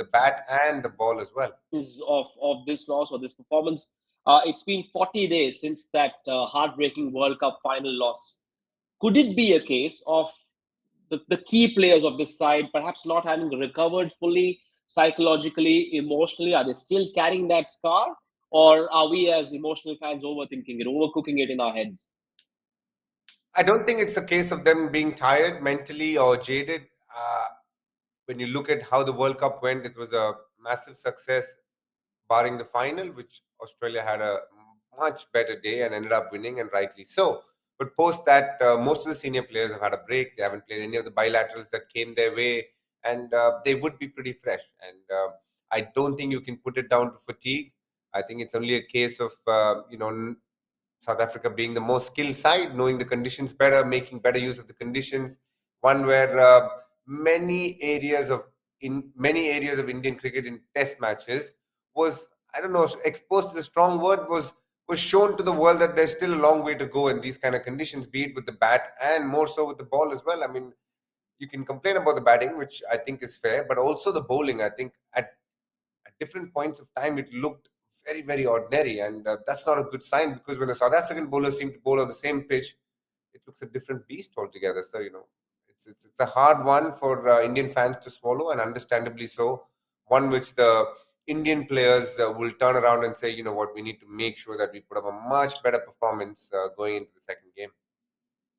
the bat and the ball as well. Of this loss or this performance. It's been 40 days since that heartbreaking World Cup final loss. Could it be a case of the key players of this side perhaps not having recovered fully psychologically, emotionally? Are they still carrying that scar? Or are we as emotional fans overthinking it, overcooking it in our heads? I don't think it's a case of them being tired mentally or jaded. When you look at how the World Cup went, it was a massive success, barring the final, which Australia had a much better day and ended up winning, and rightly so. But post that, most of the senior players have had a break. They haven't played any of the bilaterals that came their way, and they would be pretty fresh. And I don't think you can put it down to fatigue. I think it's only a case of South Africa being the most skilled side, knowing the conditions better, making better use of the conditions. One where many areas of Indian cricket in Test matches was, I don't know, exposed to the strong word, was shown to the world that there's still a long way to go in these kind of conditions, be it with the bat and more so with the ball as well. I mean, you can complain about the batting, which I think is fair, but also the bowling. I think at different points of time, it looked very, very ordinary. And that's not a good sign, because when the South African bowlers seem to bowl on the same pitch, it looks a different beast altogether. So, it's a hard one for Indian fans to swallow, and understandably so. One which the Indian players will turn around and say, you know what, we need to make sure that we put up a much better performance going into the second game.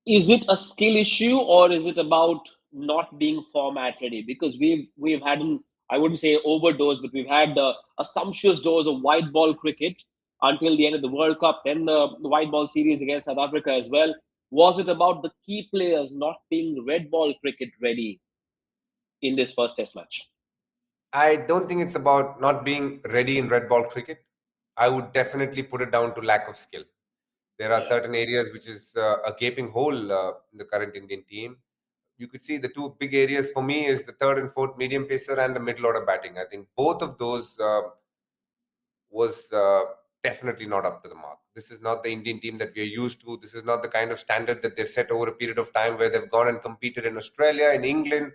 Is it a skill issue, or is it about not being format ready? Because we've had I wouldn't say overdose, but we've had a sumptuous dose of white ball cricket until the end of the World Cup, then the white ball series against South Africa as well. Was it about the key players not being red ball cricket ready in this first Test match? I don't think it's about not being ready in red ball cricket. I would definitely put it down to lack of skill. There are Yeah. certain areas which is a gaping hole in the current Indian team. You could see the two big areas for me is the third and fourth medium pacer and the middle order batting. I think both of those was definitely not up to the mark. This is not the Indian team that we are used to. This is not the kind of standard that they've set over a period of time, where they've gone and competed in Australia, in England.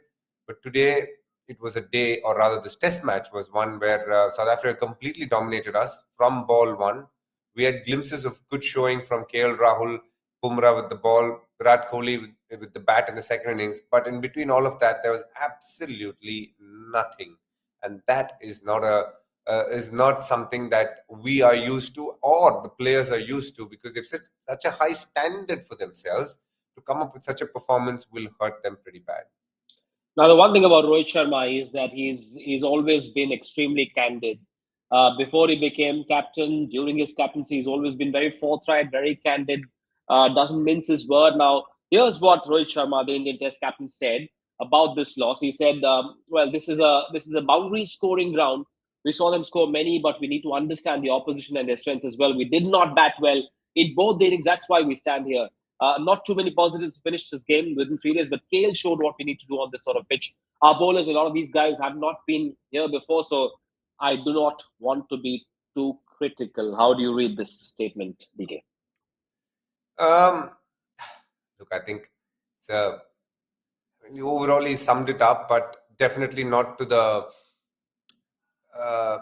But today, it was a day, or rather, this test match was one where South Africa completely dominated us from ball one. We had glimpses of good showing from KL Rahul, Bumrah with the ball, Virat Kohli with the bat in the second innings. But in between all of that, there was absolutely nothing. And that is not something that we are used to, or the players are used to, because they've set such a high standard for themselves. To come up with such a performance will hurt them pretty bad. Now, the one thing about Rohit Sharma is that he's always been extremely candid. Before he became captain, during his captaincy, he's always been very forthright, very candid, doesn't mince his word. Now, here's what Rohit Sharma, the Indian Test captain, said about this loss. He said, "Well, this is a boundary scoring ground. We saw them score many, but we need to understand the opposition and their strengths as well. We did not bat well in both the innings. That's why we stand here. Not too many positives finished this game within 3 days, but Kale showed what we need to do on this sort of pitch. Our bowlers, a lot of these guys have not been here before, so I do not want to be too critical." How do you read this statement, DK? Um, Look, I think it's overall he summed it up, but definitely not to the uh,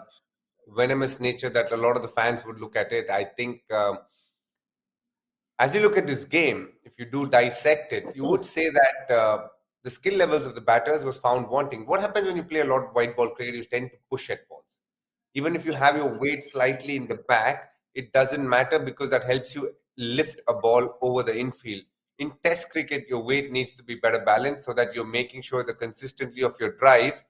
venomous nature that a lot of the fans would look at it. I think as you look at this game, if you do dissect it, you would say that the skill levels of the batters was found wanting. What happens when you play a lot of white ball cricket? You tend to push at balls. Even if you have your weight slightly in the back, it doesn't matter, because that helps you lift a ball over the infield. In Test cricket, your weight needs to be better balanced, so that you're making sure the consistency of your drives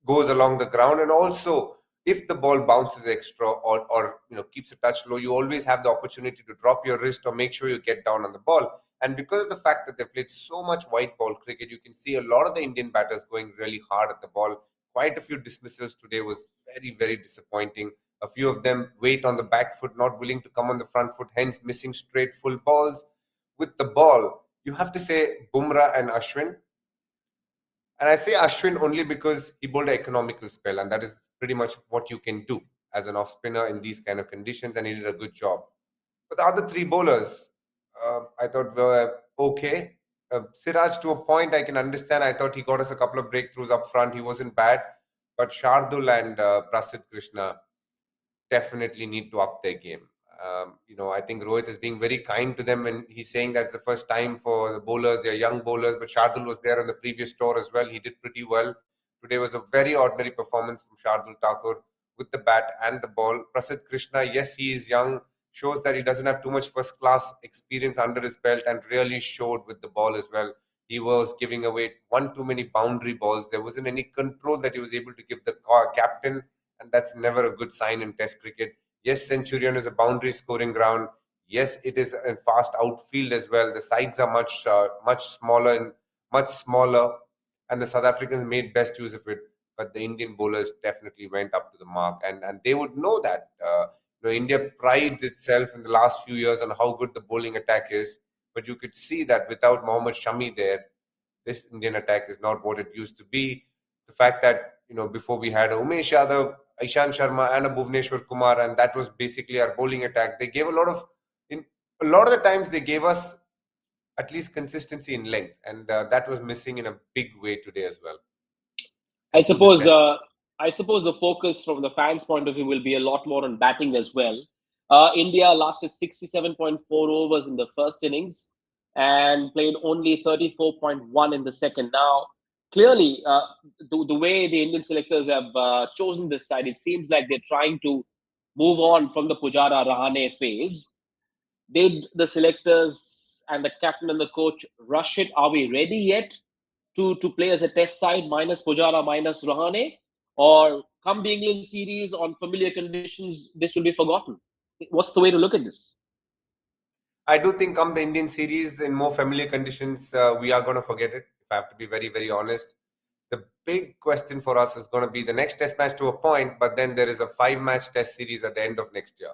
goes along the ground. And also, if the ball bounces extra, or keeps a touch low, you always have the opportunity to drop your wrist or make sure you get down on the ball. And because of the fact that they've played so much white ball cricket, you can see a lot of the Indian batters going really hard at the ball. Quite a few dismissals today was very, very disappointing. A few of them weight on the back foot, not willing to come on the front foot, hence missing straight full balls. With the ball, you have to say Bumrah and Ashwin. And I say Ashwin only because he bowled an economical spell, and that is pretty much what you can do as an off spinner in these kind of conditions, and he did a good job. But the other three bowlers, I thought were okay. Siraj, to a point, I can understand. I thought he got us a couple of breakthroughs up front. He wasn't bad. But Shardul and Prasidh Krishna definitely need to up their game. I think Rohit is being very kind to them when he's saying that it's the first time for the bowlers, they're young bowlers, but Shardul was there on the previous tour as well. He did pretty well. Today was a very ordinary performance from Shardul Thakur with the bat and the ball. Prasidh Krishna, yes, he is young, shows that he doesn't have too much first class experience under his belt and really showed with the ball as well. He was giving away one too many boundary balls. There wasn't any control that he was able to give the captain, and that's never a good sign in Test cricket. Yes, Centurion is a boundary scoring ground. Yes, it is a fast outfield as well. The sides are much smaller, and the South Africans made best use of it. But the Indian bowlers definitely went up to the mark, and they would know that. India prides itself in the last few years on how good the bowling attack is, but you could see that without Mohammad Shami there, this Indian attack is not what it used to be. The fact that before we had Umesh Yadav, Ishan Sharma, and a Bhuvneshwar Kumar, and that was basically our bowling attack. They gave a lot of the times they gave us at least consistency in length, and that was missing in a big way today as well. I And through this suppose test, I suppose the focus from the fans' point of view will be a lot more on batting as well. India lasted 67.4 overs in the first innings and played only 34.1 in the second. Now, clearly, the way the Indian selectors have chosen this side, it seems like they're trying to move on from the Pujara Rahane phase. Did the selectors and the captain and the coach rush it? Are we ready yet to play as a test side minus Pujara, minus Rahane? Or come the England series on familiar conditions, this will be forgotten? What's the way to look at this? I do think come the Indian series in more familiar conditions, we are going to forget it. If I have to be very, very honest, the big question for us is going to be the next test match to a point, but then there is a 5-match test series at the end of next year.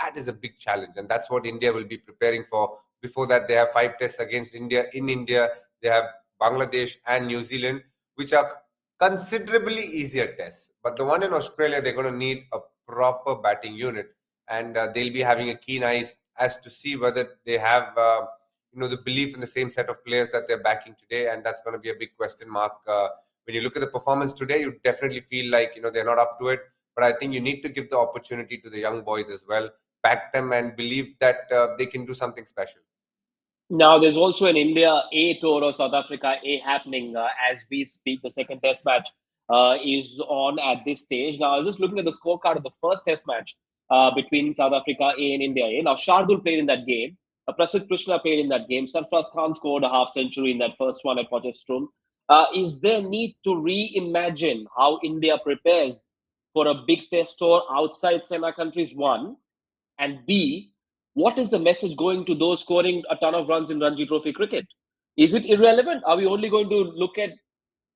That is a big challenge, and that's what India will be preparing for. Before that, they have 5 tests against India. In India, they have Bangladesh and New Zealand, which are considerably easier tests. But the one in Australia, they're going to need a proper batting unit, and they'll be having a keen eye as to see whether they have the belief in the same set of players that they're backing today, and that's going to be a big question mark. When you look at the performance today, you definitely feel like they're not up to it. But I think you need to give the opportunity to the young boys as well, back them, and believe that they can do something special. Now, there's also an India A tour of South Africa A happening as we speak. The second test match is on at this stage. Now, I was just looking at the scorecard of the first test match between South Africa A and India A. Now, Shardul played in that game. Prasidh Krishna played in that game. Sarfraz Khan scored a half century in that first one at Potchefstroom. Is there need to reimagine how India prepares for a big test tour outside Sena countries, one? And B, what is the message going to those scoring a ton of runs in Ranji Trophy cricket? Is it irrelevant? Are we only going to look at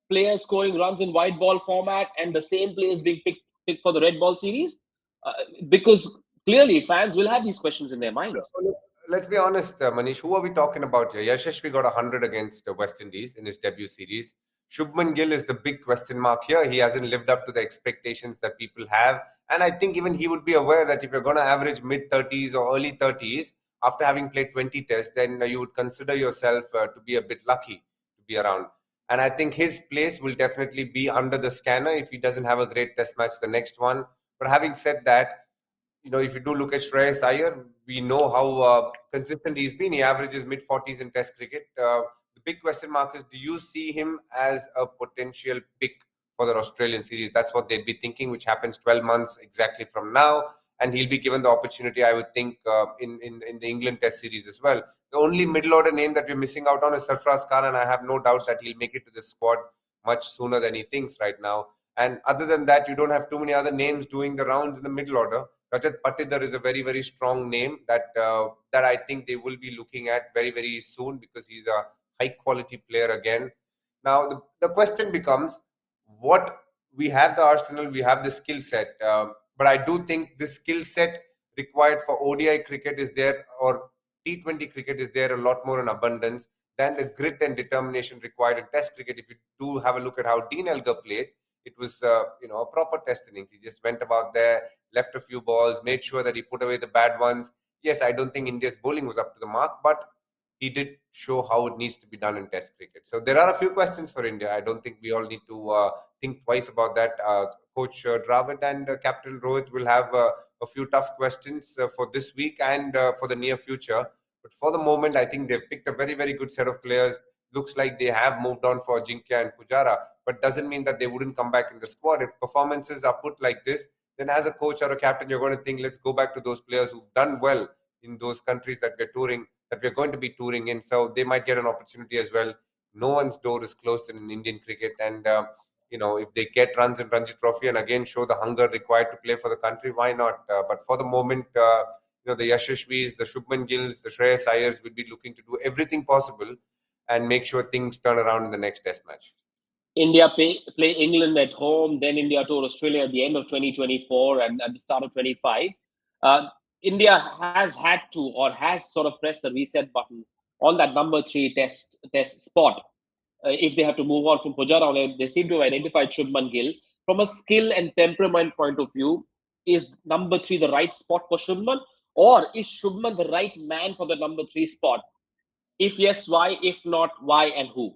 players scoring runs in white ball format and the same players being picked for the red ball series? Because clearly fans will have these questions in their minds. Let's be honest, Manish, who are we talking about here? Yashashvi got 100 against West Indies in his debut series. Shubman Gill is the big question mark here. He hasn't lived up to the expectations that people have. And I think even he would be aware that if you're going to average mid 30s or early 30s after having played 20 tests, then you would consider yourself to be a bit lucky to be around. And I think his place will definitely be under the scanner if he doesn't have a great test match the next one. But having said that, if you do look at Shreyas Iyer, we know how consistent he's been. He averages mid 40s in Test cricket. The big question mark is: do you see him as a potential pick for the Australian series? That's what they'd be thinking, which happens 12 months exactly from now, and he'll be given the opportunity, I would think, in the England Test series as well. The only middle order name that we're missing out on is Sarfraz Khan, and I have no doubt that he'll make it to the squad much sooner than he thinks right now. And other than that, you don't have too many other names doing the rounds in the middle order. Rajat Patidar is a very, very strong name that I think they will be looking at very, very soon because he's a high quality player again. Now, the question becomes, what we have the arsenal, we have the skill set, but I do think the skill set required for ODI cricket is there, or T20 cricket is there a lot more in abundance than the grit and determination required in Test cricket. If you do have a look at how Dean Elgar played, it was a proper Test innings. He just went about there, left a few balls, made sure that he put away the bad ones. Yes, I don't think India's bowling was up to the mark, but he did show how it needs to be done in Test cricket. So there are a few questions for India. I don't think we all need to think twice about that. Coach Dravid and Captain Rohit will have a few tough questions for this week and for the near future. But for the moment, I think they've picked a very, very good set of players. Looks like they have moved on for Ajinkya and Pujara, but doesn't mean that they wouldn't come back in the squad. If performances are put like this, then as a coach or a captain, you're going to think, let's go back to those players who've done well in those countries that we're touring, that we're going to be touring in. So they might get an opportunity as well. No one's door is closed in Indian cricket, and if they get runs in Ranji Trophy and again show the hunger required to play for the country, why not? But for the moment, the Yashashvis, the Shubman Gills, the Shreyas Iyers will be looking to do everything possible and make sure things turn around in the next Test match. India play England at home, then India tour Australia at the end of 2024 and at the start of 25. Uh, India has had to or has sort of pressed the reset button on that number three test spot. If they have to move on from Pujara, they seem to have identified Shubman Gill. From a skill and temperament point of view, is number three the right spot for Shubman? Or is Shubman the right man for the number three spot? If yes, why? If not, why and who?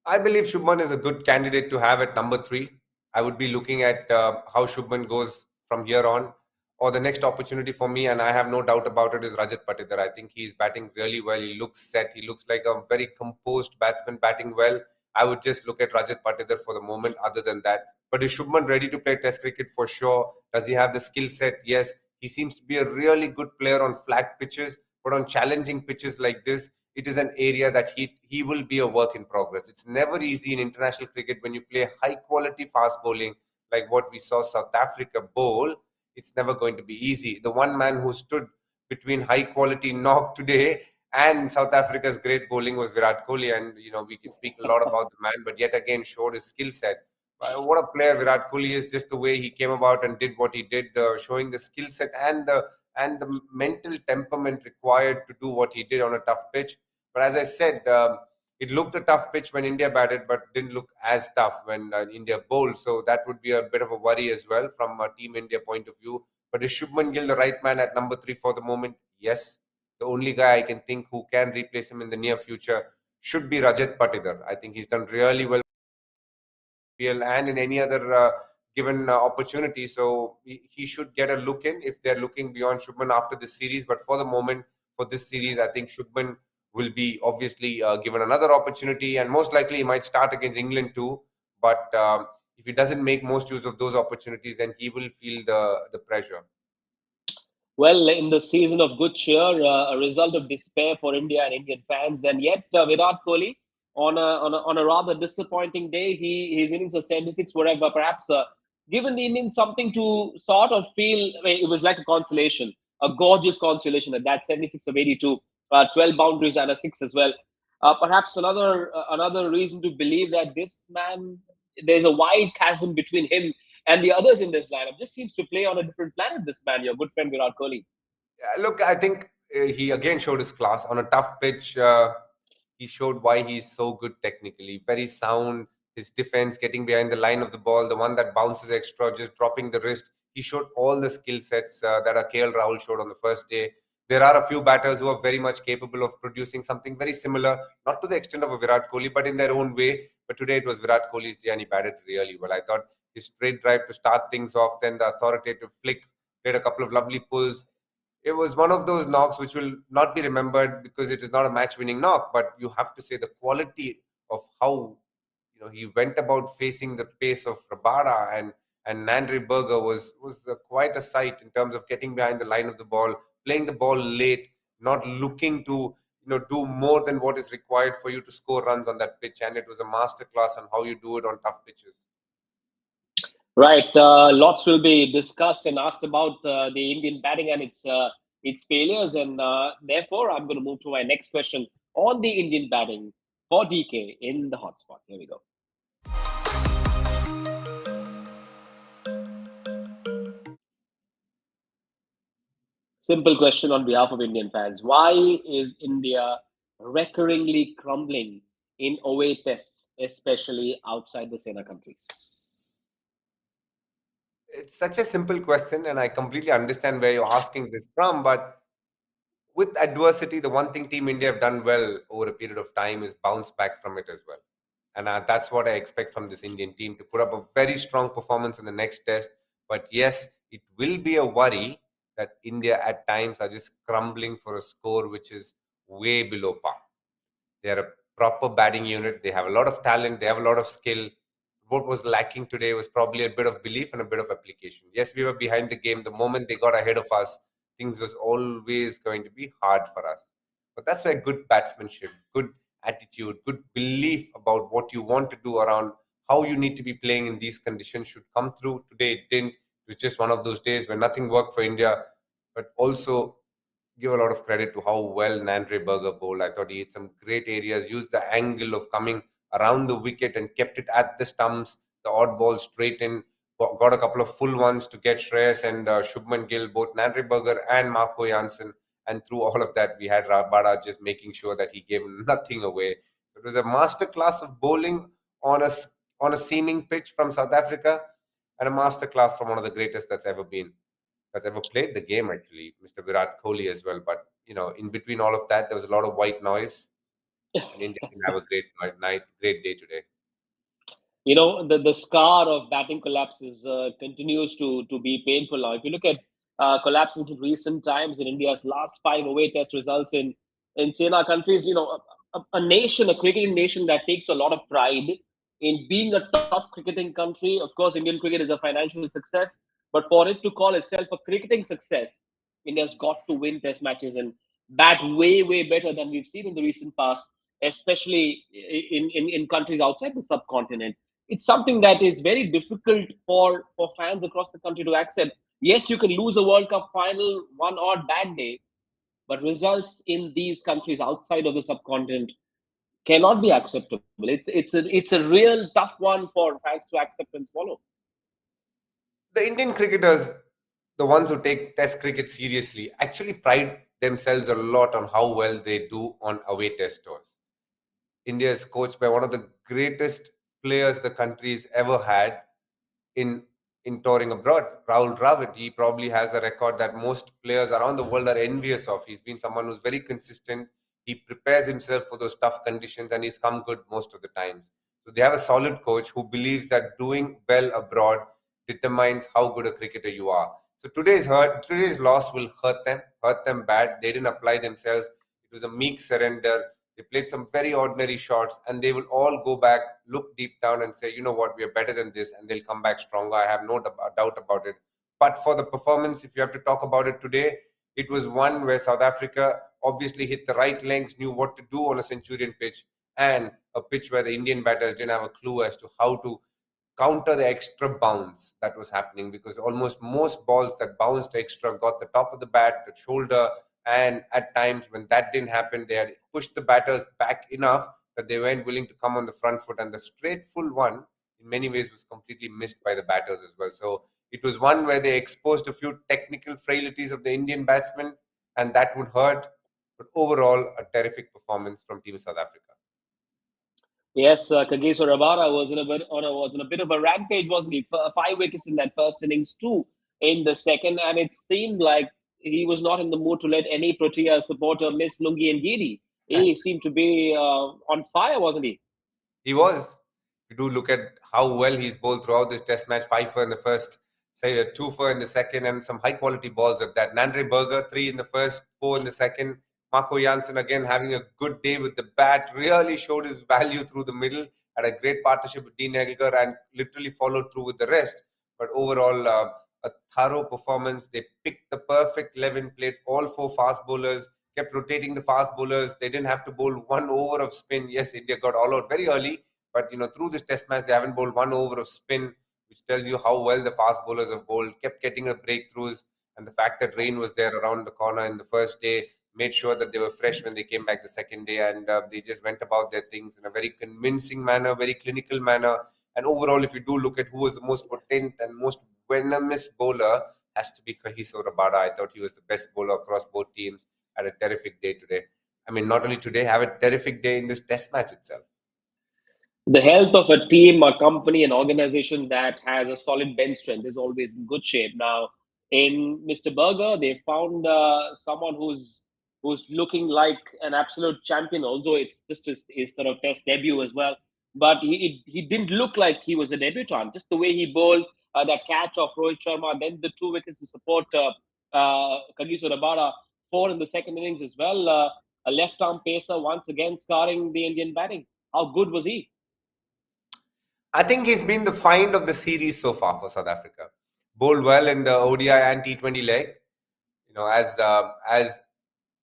I believe Shubman is a good candidate to have at number three. I would be looking at how Shubman goes from here on. Or the next opportunity for me, and I have no doubt about it, is Rajat Patidar. I think he's batting really well. He looks set. He looks like a very composed batsman batting well. I would just look at Rajat Patidar for the moment, other than that. But is Shubman ready to play Test cricket? For sure. Does he have the skill set? Yes. He seems to be a really good player on flat pitches, but on challenging pitches like this, it is an area that he will be a work in progress. It's never easy in international cricket when you play high quality fast bowling like what we saw South Africa bowl. It's never going to be easy. The one man who stood between high quality knock today and South Africa's great bowling was Virat Kohli, and we can speak a lot about the man, but yet again showed his skill set. What a player Virat Kohli is! Just the way he came about and did what he did, showing the skill set and the mental temperament required to do what he did on a tough pitch. But as I said, it looked a tough pitch when India batted, but didn't look as tough when India bowled. So that would be a bit of a worry as well from a Team India point of view. But is Shubman Gill the right man at number three for the moment? Yes. The only guy I can think who can replace him in the near future should be Rajat Patidar. I think he's done really well and in any other given opportunity. So he should get a look in if they're looking beyond Shubman after this series. But for the moment, for this series, I think Shubman will be obviously given another opportunity, and most likely he might start against England too. But if he doesn't make most use of those opportunities, then he will feel the pressure. Well, in the season of good cheer, a result of despair for India and Indian fans, and yet Virat Kohli, on a rather disappointing day, his innings was 76, whatever. Perhaps given the Indians something to sort of feel, I mean, it was like a consolation, a gorgeous consolation at that 76 of 82, 12 boundaries and a six as well. Perhaps another reason to believe that this man, there's a wide chasm between him and the others in this lineup. Just seems to play on a different planet, this man, your good friend Virat Kohli. Look, I think he again showed his class on a tough pitch. He showed why he's so good technically, very sound. His defense, getting behind the line of the ball, the one that bounces extra, just dropping the wrist. He showed all the skill sets that a KL Rahul showed on the first day. There are a few batters who are very much capable of producing something very similar, not to the extent of a Virat Kohli, but in their own way. But today it was Virat Kohli's day and he batted really well. I thought his straight drive to start things off, then the authoritative flicks, made a couple of lovely pulls. It was one of those knocks which will not be remembered because it is not a match winning knock, but you have to say the quality of how he went about facing the pace of Rabada and Nandre Burger was quite a sight in terms of getting behind the line of the ball, playing the ball late, not looking to do more than what is required for you to score runs on that pitch, and it was a masterclass on how you do it on tough pitches. Right. Lots will be discussed and asked about the Indian batting and its failures, and therefore I'm going to move to my next question on the Indian batting for DK in the hotspot. Here we go. Simple question on behalf of Indian fans: why is India recurringly crumbling in away tests, especially outside the Sena countries? It's such a simple question, and I completely understand where you're asking this from, but with adversity, the one thing Team India have done well over a period of time is bounce back from it as well. And that's what I expect from this Indian team to put up a very strong performance in the next test. But yes, it will be a worry that India at times are just crumbling for a score which is way below par. They are a proper batting unit. They have a lot of talent. They have a lot of skill. What was lacking today was probably a bit of belief and a bit of application. Yes, we were behind the game. The moment they got ahead of us, things was always going to be hard for us. But that's where good batsmanship, good attitude, good belief about what you want to do around how you need to be playing in these conditions should come through. Today it didn't. It was just one of those days where nothing worked for India. But also give a lot of credit to how well Nandre Burger bowled. I thought he hit some great areas, used the angle of coming around the wicket and kept it at the stumps, the odd ball straight in, got a couple of full ones to get Shreyas and Shubman Gill, both Nandre Burger and Marco Jansen. And through all of that, we had Rabada just making sure that he gave nothing away. It was a masterclass of bowling on a seaming pitch from South Africa, and a masterclass from one of the greatest that's ever played the game, actually, Mr. Virat Kohli as well. But in between all of that, there was a lot of white noise, and India can have a great night, great day today. The scar of batting collapses continues to be painful now. If you look at collapses in recent times in India's last five away test results in China countries, a nation, a cricketing nation that takes a lot of pride in being a top cricketing country. Of course, Indian cricket is a financial success, but for it to call itself a cricketing success, India's got to win test matches and bat way, way better than we've seen in the recent past, especially in countries outside the subcontinent. It's something that is very difficult for fans across the country to accept. Yes, you can lose a World Cup final one odd bad day, but results in these countries outside of the subcontinent cannot be acceptable. It's a real tough one for fans to accept and swallow. The Indian cricketers, the ones who take Test cricket seriously, actually pride themselves a lot on how well they do on away test tours. India is coached by one of the greatest players the country's ever had in touring abroad. Rahul Dravid, he probably has a record that most players around the world are envious of. He's been someone who's very consistent. He prepares himself for those tough conditions, and he's come good most of the times. So they have a solid coach who believes that doing well abroad determines how good a cricketer you are. So today's loss will hurt them bad. They didn't apply themselves. It was a meek surrender. They played some very ordinary shots, and they will all go back, look deep down, and say, you know what, we are better than this, and they'll come back stronger. I have no doubt about it. But for the performance, if you have to talk about it today, it was one where South Africa obviously hit the right lengths, knew what to do on a Centurion pitch, and a pitch where the Indian batters didn't have a clue as to how to counter the extra bounce that was happening, because almost most balls that bounced extra got the top of the bat, the shoulder, and at times when that didn't happen, they had pushed the batters back enough that they weren't willing to come on the front foot, and the straight full one in many ways was completely missed by the batters as well. So it was one where they exposed a few technical frailties of the Indian batsmen, and that would hurt. But overall, a terrific performance from Team South Africa. Yes, Kagiso Rabada was in a bit of a rampage, wasn't he? Five wickets in that first innings, two in the second, and it seemed like he was not in the mood to let any Protea supporter miss Lungi and Giri. He seemed to be on fire, wasn't he? He was. You do look at how well he's bowled throughout this test match. 5 for in the first, say a 2 for in the second, and some high quality balls at that. Nandre Burger, 3 in the first, 4 in the second. Marco Jansen again having a good day with the bat, really showed his value through the middle. Had a great partnership with Dean Elgar and literally followed through with the rest. But overall, a thorough performance. They picked the perfect 11, played all 4 fast bowlers, kept rotating the fast bowlers. They didn't have to bowl 1 over of spin. Yes, India got all out very early, but through this test match, they haven't bowled 1 over of spin, which tells you how well the fast bowlers have bowled, kept getting the breakthroughs. And the fact that rain was there around the corner in the first day made sure that they were fresh when they came back the second day. And they just went about their things in a very convincing manner, very clinical manner. And overall, if you do look at who was the most potent and most venomous bowler, has to be Kagiso Rabada. I thought he was the best bowler across both teams. Had a terrific day today. I mean, not only today, have a terrific day in this test match itself. The health of a team, a company, an organization that has a solid bench strength is always in good shape. Now, in Mr. Berger, they found someone who's who's looking like an absolute champion. Although it's just his sort of Test debut as well, but he didn't look like he was a debutant. Just the way he bowled, that catch of Rohit Sharma, then the 2 wickets to support Kagiso Rabada, four in the second innings as well. A left-arm pacer once again scarring the Indian batting. How good was he? I think he's been the find of the series so far for South Africa. Bowled well in the ODI and T20 leg. As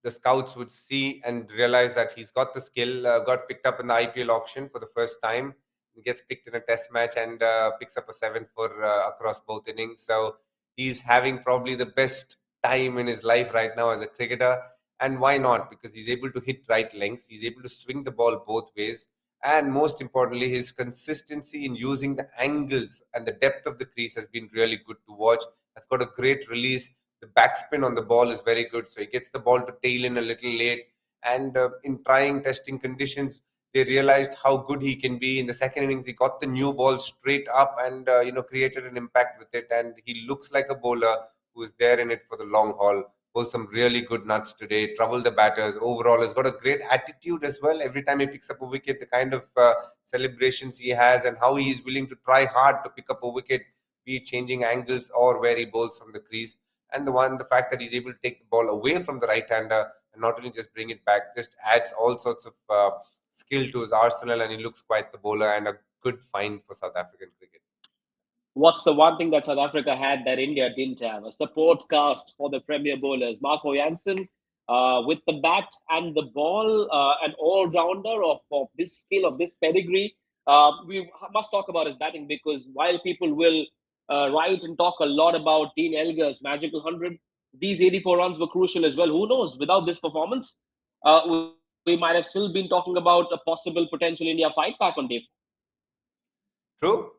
the scouts would see and realize that he's got the skill. Got picked up in the IPL auction for the first time. He gets picked in a Test match and picks up a 7 for across both innings. So he's having probably the best time in his life right now as a cricketer. And why not? Because he's able to hit right lengths. He's able to swing the ball both ways. And most importantly, his consistency in using the angles and the depth of the crease has been really good to watch. Has got a great release. The backspin on the ball is very good, so he gets the ball to tail in a little late. And in trying testing conditions, they realized how good he can be. In the second innings, he got the new ball straight up and created an impact with it. And he looks like a bowler who is there in it for the long haul. Pulled some really good nuts today, troubled the batters. Overall, has got a great attitude as well. Every time he picks up a wicket, the kind of celebrations he has and how he is willing to try hard to pick up a wicket, be it changing angles or where he bowls from the crease. And the fact that he's able to take the ball away from the right hander and not only just bring it back, just adds all sorts of skill to his arsenal, and he looks quite the bowler and a good find for South African cricket. What's the one thing that South Africa had that India didn't have? A support cast for the premier bowlers. Marco Jansen, with the bat and the ball, an all-rounder of this skill, of this pedigree. We must talk about his batting, because while people will write and talk a lot about Dean Elgar's magical 100, these 84 runs were crucial as well. Who knows? Without this performance, we might have still been talking about a possible potential India fight back on day 4. True.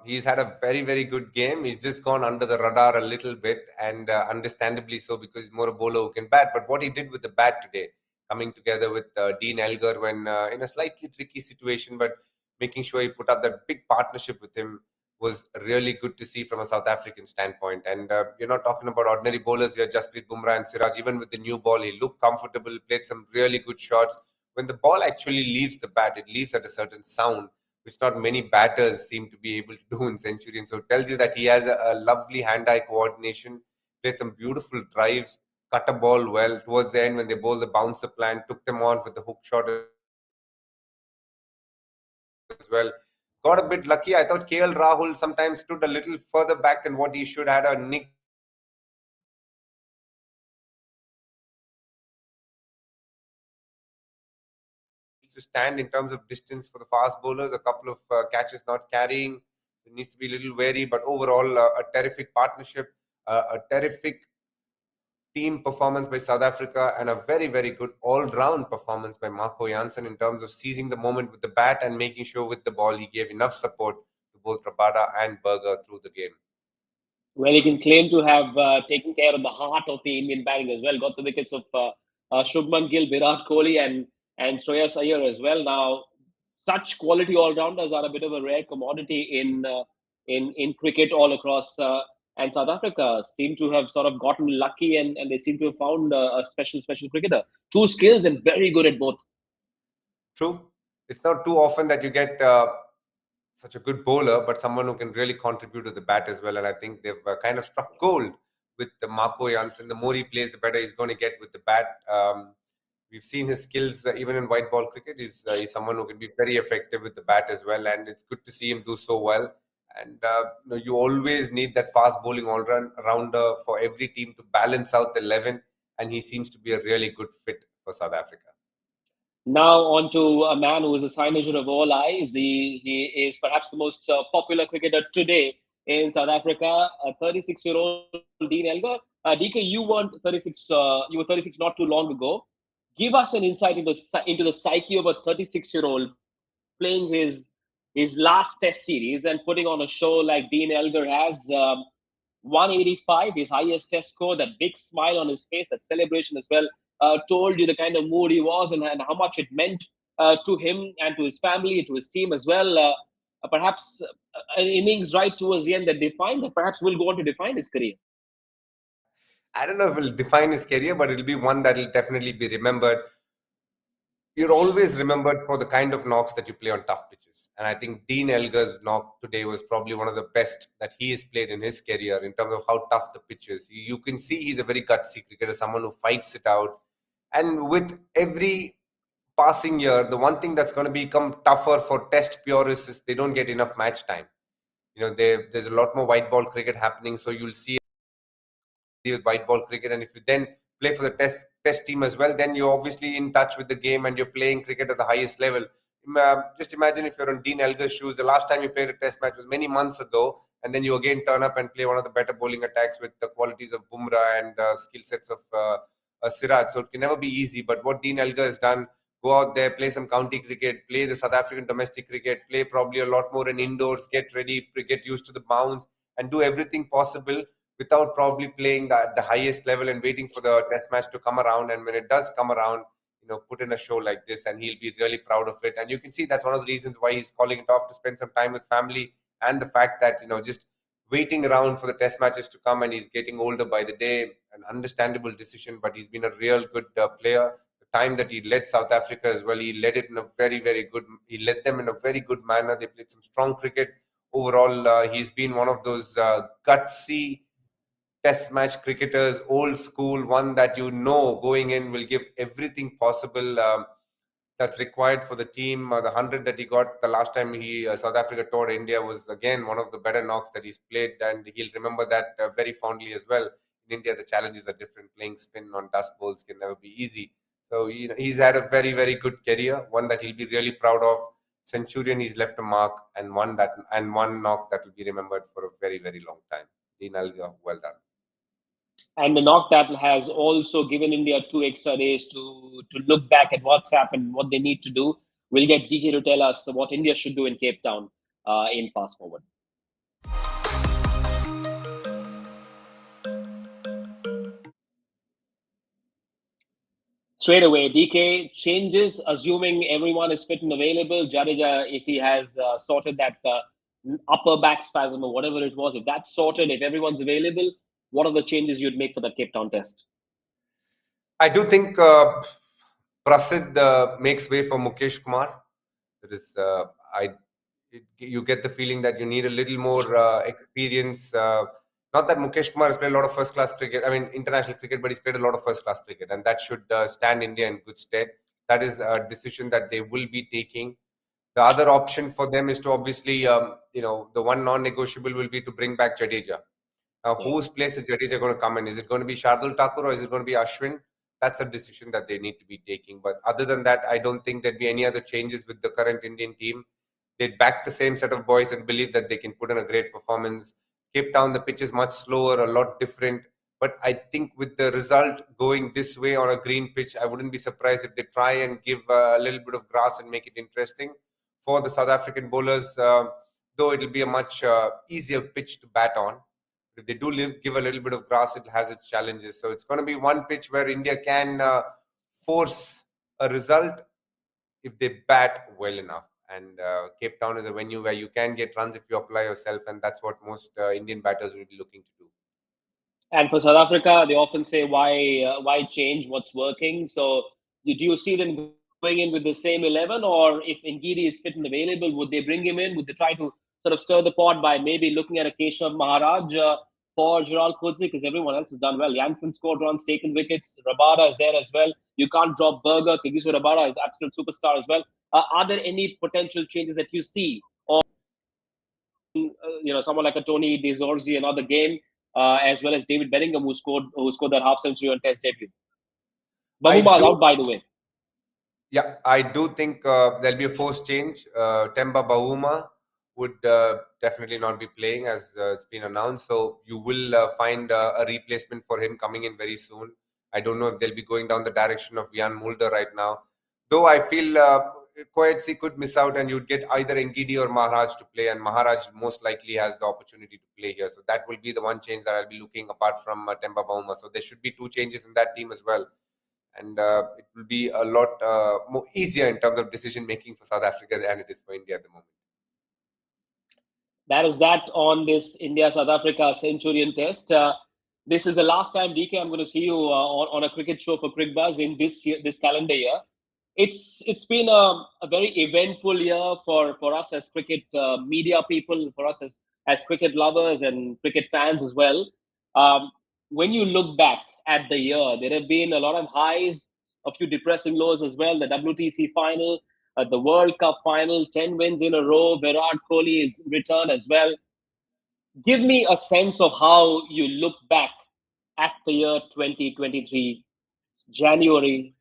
He's had a very, very good game. He's just gone under the radar a little bit, and understandably so, because he's more a bowler who can bat. But what he did with the bat today, coming together with Dean Elgar when in a slightly tricky situation, but making sure he put up that big partnership with him, was really good to see from a South African standpoint. And you're not talking about ordinary bowlers here, Jasprit Bumrah and Siraj. Even with the new ball, he looked comfortable, played some really good shots. When the ball actually leaves the bat, it leaves at a certain sound, which not many batters seem to be able to do in Centurion. So it tells you that he has a lovely hand-eye coordination, played some beautiful drives, cut a ball well. Towards the end, when they bowled the bouncer plan, took them on with the hook shot as well. Got a bit lucky. I thought KL Rahul sometimes stood a little further back than what he should. Had a nick to stand in terms of distance for the fast bowlers. A couple of catches not carrying. It needs to be a little wary, but overall, a terrific partnership, a terrific team performance by South Africa, and a very, very good all-round performance by Marco Jansen in terms of seizing the moment with the bat and making sure with the ball he gave enough support to both Rabada and Burger through the game. Well, he can claim to have taken care of the heart of the Indian batting as well. Got the wickets of Shubman Gill, Virat Kohli, and Shreyas Iyer as well. Now, such quality all-rounders are a bit of a rare commodity in cricket all across. And South Africa seem to have sort of gotten lucky, and they seem to have found a special cricketer. Two skills and very good at both. True. It's not too often that you get such a good bowler, but someone who can really contribute to the bat as well. And I think they've kind of struck gold with the Marco Jansen. The more he plays, the better he's going to get with the bat. We've seen his skills even in white ball cricket. He's someone who can be very effective with the bat as well, and it's good to see him do so well. And you always need that fast bowling all-rounder for every team to balance out the 11, and he seems to be a really good fit for South Africa. Now on to a man who is a signage of all eyes. He is perhaps the most popular cricketer today in South Africa. A 36-year-old Dean Elgar. DK, you weren't 36. You were 36 not too long ago. Give us an insight into the psyche of a 36-year-old playing his last Test series and putting on a show like Dean Elgar has. 185, his highest Test score. That big smile on his face, that celebration as well. Told you the kind of mood he was, and how much it meant to him and to his family, to his team as well. Perhaps an innings right towards the end that perhaps will go on to define his career. I don't know if it'll define his career, but it'll be one that will definitely be remembered. You're always remembered for the kind of knocks that you play on tough pitches. And I think Dean Elgar's knock today was probably one of the best that he has played in his career in terms of how tough the pitch is. You can see he's a very gutsy cricketer, someone who fights it out. And with every passing year, the one thing that's going to become tougher for test purists is they don't get enough match time. There's a lot more white ball cricket happening, so you'll see with white ball cricket, and if you then play for the test team as well, then you're obviously in touch with the game and you're playing cricket at the highest level. Just imagine if you're on Dean Elgar's shoes. The last time you played a test match was many months ago, and then you again turn up and play one of the better bowling attacks with the qualities of Bumrah and skill sets of Siraj. So it can never be easy. But what Dean Elgar has done, go out there, play some county cricket, play the South African domestic cricket, play probably a lot more in indoors, get ready, get used to the bounce, and do everything possible without probably playing at the highest level and waiting for the test match to come around. And when it does come around, put in a show like this, and he'll be really proud of it. And you can see that's one of the reasons why he's calling it off, to spend some time with family, and the fact that, just waiting around for the test matches to come, and he's getting older by the day. An understandable decision, but he's been a real good player. The time that he led South Africa as well, he led it in a very, very good, he led them in a very good manner. They played some strong cricket. Overall, he's been one of those gutsy test match cricketers, old school, one that going in will give everything possible that's required for the team. The 100 that he got the last time South Africa toured India was again one of the better knocks that he's played, and he'll remember that very fondly as well. In India, the challenges are different. Playing spin on dust bowls can never be easy. So he's had a very, very good career, one that he'll be really proud of. Centurion, he's left a mark, and one knock that will be remembered for a very, very long time. Dean Elgar, well done. And the knock that has also given India 2 extra days to look back at what's happened, what they need to do. We'll get DK to tell us what India should do in Cape Town in fast forward. Straight away, DK changes, assuming everyone is fit and available. Jadeja, if he has sorted that upper back spasm or whatever it was, if that's sorted, if everyone's available, what are the changes you'd make for the Cape Town test? I do think Prasid makes way for Mukesh Kumar. There is, you get the feeling that you need a little more experience. Not that Mukesh Kumar has played a lot of first-class cricket, international cricket, but he's played a lot of first-class cricket, and that should stand India in good stead. That is a decision that they will be taking. The other option for them is to obviously, the one non-negotiable will be to bring back Jadeja. Now, whose place is Jadeja going to come in? Is it going to be Shardul Thakur or is it going to be Ashwin? That's a decision that they need to be taking. But other than that, I don't think there'd be any other changes with the current Indian team. They'd back the same set of boys and believe that they can put in a great performance. Cape Town, the pitch is much slower, a lot different. But I think with the result going this way on a green pitch, I wouldn't be surprised if they try and give a little bit of grass and make it interesting for the South African bowlers, though it'll be a much easier pitch to bat on. If they do give a little bit of grass, it has its challenges. So it's going to be one pitch where India can force a result if they bat well enough. And Cape Town is a venue where you can get runs if you apply yourself, and that's what most Indian batters will be looking to do. And for South Africa, they often say, why change what's working? So do you see them going in with the same 11, or if Ngidi is fit and available, would they bring him in? Would they try to sort of stir the pot by maybe looking at a Keshav Maharaj for Gerald Coetzee, because everyone else has done well? Jansen scored runs, taken wickets. Rabada is there as well. You can't drop Burger. Kagiso Rabada is absolute superstar as well. Are there any potential changes that you see? Or someone like a Tony De Zorzi, another game, as well as David Bellingham, who scored that half century on Test debut. Bahuma is out, by the way. Yeah, I do think there'll be a forced change. Temba Bahuma would definitely not be playing, as it's been announced. So you will find a replacement for him coming in very soon. I don't know if they'll be going down the direction of Jan Mulder right now. Though I feel Coetzee could miss out, and you'd get either Ngidi or Maharaj to play, and Maharaj most likely has the opportunity to play here. So that will be the one change that I'll be looking apart from Temba Bahuma. So there should be two changes in that team as well. And it will be a lot more easier in terms of decision making for South Africa than it is for India at the moment. That is that on this India-South Africa Centurion test. This is the last time, DK, I'm going to see you on a cricket show for Cricbuzz in this year, this calendar year. It's been a very eventful year for us as cricket media people, for us as cricket lovers and cricket fans as well. Um, when you look back at the year, there have been a lot of highs, a few depressing lows as well. The WTC final, the World Cup final, 10 wins in a row. Virat Kohli's return as well. Give me a sense of how you look back at the year 2023, January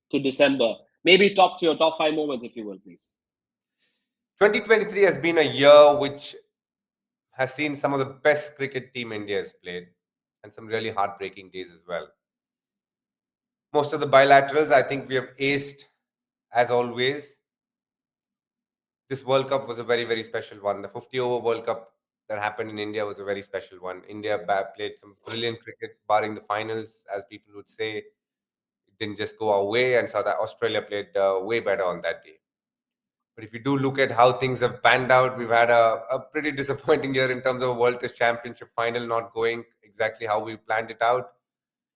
to December. Maybe top 5 moments, if you will, please. 2023 has been a year which has seen some of the best cricket team India has played and some really heartbreaking days as well. Most of the bilaterals, I think we have aced as always. This World Cup was a very, very special one. The 50 over World Cup that happened in India was a very special one. India played some brilliant cricket, barring the finals, as people would say. It didn't just go our way, and South Australia played way better on that day. But if you do look at how things have panned out, we've had a pretty disappointing year in terms of a World Test Championship final not going exactly how we planned it out.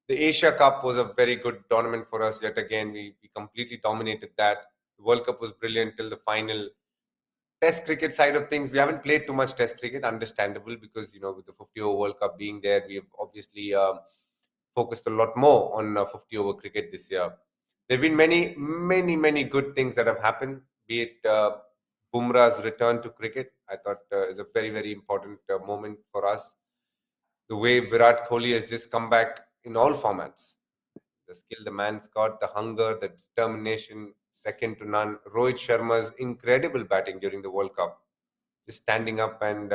The Asia Cup was a very good tournament for us yet again. We completely dominated that. The World Cup was brilliant till the final. Test cricket side of things, we haven't played too much Test cricket, understandable, because with the 50 over World Cup being there, we have obviously focused a lot more on 50 over cricket this year. There have been many, many, many good things that have happened, be it Bumrah's return to cricket. I thought is a very, very important moment for us. The way Virat Kohli has just come back in all formats. The skill the man's got, the hunger, the determination, second to none. Rohit Sharma's incredible batting during the World Cup, just standing up and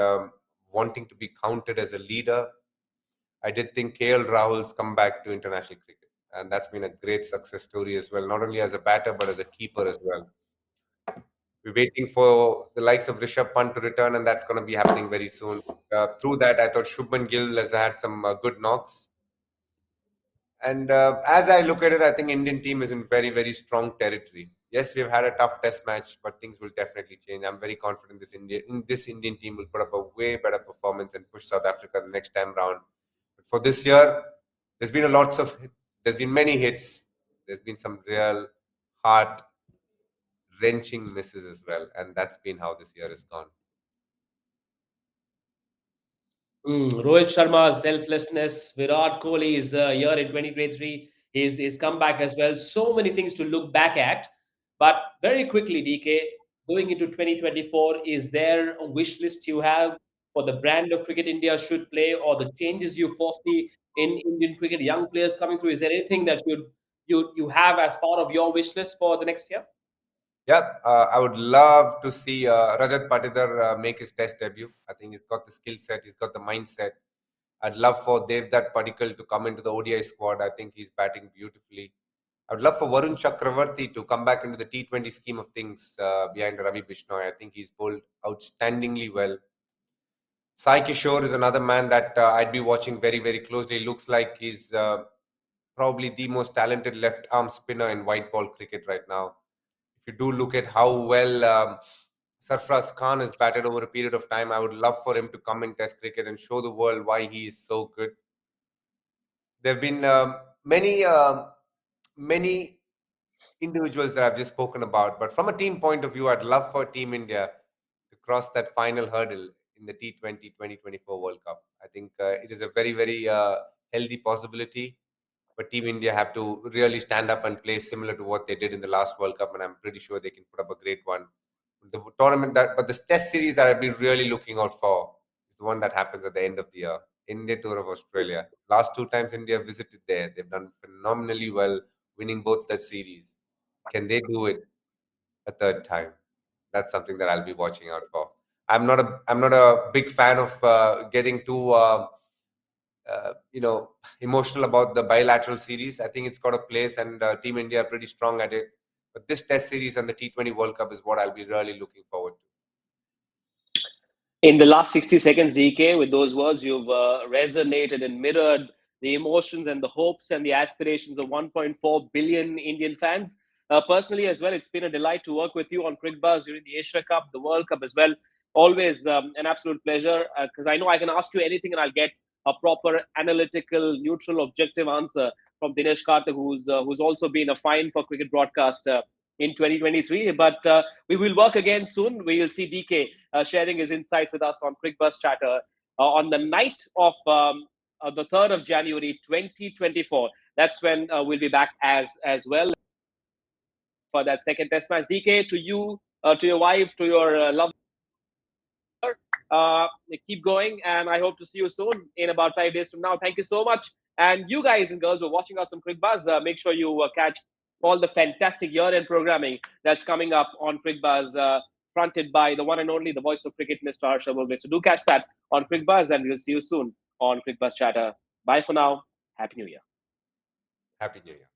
wanting to be counted as a leader. I did think KL Rahul's come back to international cricket, and that's been a great success story as well, not only as a batter but as a keeper as well. We're waiting for the likes of Rishabh Pant to return, and that's going to be happening very soon. Through that, I thought Shubman Gill has had some good knocks. And as I look at it, I think Indian team is in very, very strong territory. Yes, we've had a tough test match, but things will definitely change. I'm very confident this Indian team will put up a way better performance and push South Africa the next time round. But for this year, there's been there's been many hits. There's been some real heart wrenching misses as well, and that's been how this year has gone. Rohit Sharma's selflessness, Virat Kohli's year in 2023, his comeback as well. So many things to look back at. But very quickly, DK, going into 2024, is there a wish list you have for the brand of cricket India should play, or the changes you foresee in Indian cricket, young players coming through? Is there anything that you have as part of your wish list for the next year? Yeah, I would love to see Rajat Patidar make his test debut. I think he's got the skill set, he's got the mindset. I'd love for Devdutt Padikkal to come into the ODI squad. I think he's batting beautifully. I would love for Varun Chakravarti to come back into the T20 scheme of things behind Ravi Bishnoi. I think he's bowled outstandingly well. Sai Kishore is another man that I'd be watching very, very closely. Looks like he's probably the most talented left arm spinner in white ball cricket right now. If you do look at how well Sarfraz Khan has batted over a period of time, I would love for him to come in Test cricket and show the world why he is so good. There have been many individuals that I've just spoken about, but from a team point of view, I'd love for Team India to cross that final hurdle in the T20 2024 World Cup. I think it is a very, very healthy possibility. But Team India have to really stand up and play similar to what they did in the last World Cup, and I'm pretty sure they can put up a great one. But the Test series that I've been really looking out for is the one that happens at the end of the year. India Tour of Australia. Last 2 times India visited there, they've done phenomenally well, winning both the series. Can they do it a third time? That's something that I'll be watching out for. I'm not a big fan of getting too emotional about the bilateral series. I think it's got a place, and Team India are pretty strong at it. But this Test series and the T20 World Cup is what I'll be really looking forward to. In the last 60 seconds, DK, with those words, you've resonated and mirrored the emotions and the hopes and the aspirations of 1.4 billion Indian fans. Personally, as well, it's been a delight to work with you on Cricbuzz during the Asia Cup, the World Cup as well. Always an absolute pleasure, because I know I can ask you anything and I'll get a proper analytical, neutral, objective answer from Dinesh Karthik, who's also been a fine for cricket broadcast in 2023. But we will work again soon. We will see DK sharing his insights with us on Cricbuzz Chatter on the night of the 3rd of January 2024. That's when we'll be back as well for that second test match. DK, to you, to your wife, to your love. Keep going, and I hope to see you soon in about 5 days from now. Thank you so much. And you guys and girls who are watching us on Cricbuzz, make sure you catch all the fantastic year-end programming that's coming up on Cricbuzz, fronted by the one and only, the voice of cricket, Mr. Harsha Bhogale. So do catch that on Cricbuzz, and we'll see you soon on Cricbuzz Chatter. Bye for now. Happy New Year. Happy New Year.